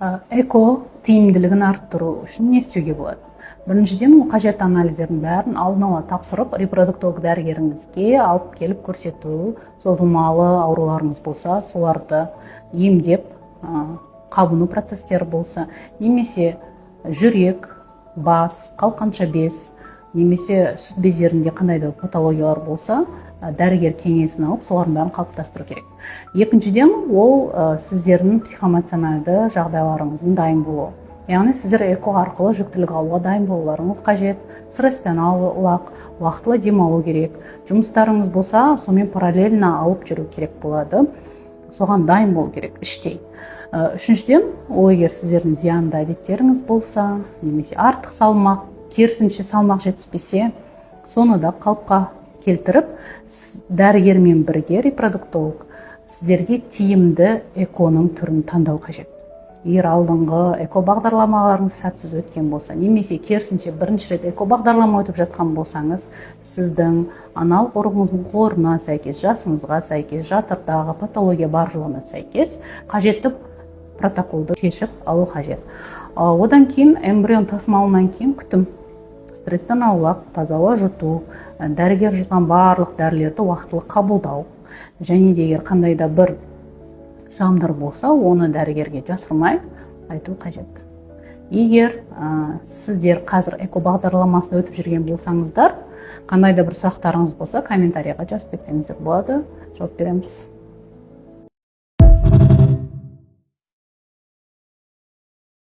Эко тиімділігін арттыру үшін не істеуге болады? Біріншіден, ол қажетті анализдердің бәрін алдын ала тапсырып, репродуктолог дәрігеріңізге алып келіп көрсету, созылмалы ауруларыңыз болса, соларды емдеп, қабыну процестері болса, немесе жүрек, бас, қалқанша без, немесе сүт бездерінде қандай да патологиялар болса, дәрігер кеңесін алып, солардың бәрін қалыптастыру керек. Екіншіден, ол сіздердің психоэмоционалды жағдайларыңыздың дайын болуы. Яғни сіздер эко арқылы жүктілік алуға дайын болуларыңыз қажет, стресстен аулақ, уақытылы демалу керек. Жұмыстарыңыз болса, сонымен параллельно алып жүру керек болады. Соған дайын болу керек іштей. Үшіншіден, ол егер сіздердің зиянды әдеттеріңіз болса, немесе артық салмақ, керісінше салмақ жетіспесе, соны да қалыпқа келтіріп, дәрігермен бірге репродуктолог сіздерге тиімді эконың түрін таңдау қажет. Егер алдыңғы эко бағдарламаларыңыз сәтсіз өткен болса, немесе керісінше бірінші рет эко бағдарлама өтіп жатқан болсаңыз, сіздің аналық органыңыздың қорына сәйкес, жасыңызға сәйкес, жатырдағы патология бар жоғына сәйкес қажетті протоколды шешіп алу қажет. Одан кейін эмбрион тасымалынан кейін күтім, стресстен аулақ, таза ауа жұту, дәрігер жазған барлық дәрілерді уақытылы қабылдау, және де егер қандай да бір шағымдар болса, оны дәрігерге жасырмай айту қажет. Егер сіздер қазір эко бағдарламасында өтіп жүрген болсаңыздар, қандай да бір сұрақтарыңыз болса, комментарияға жазып кетсеңіздер болады, жауап береміз.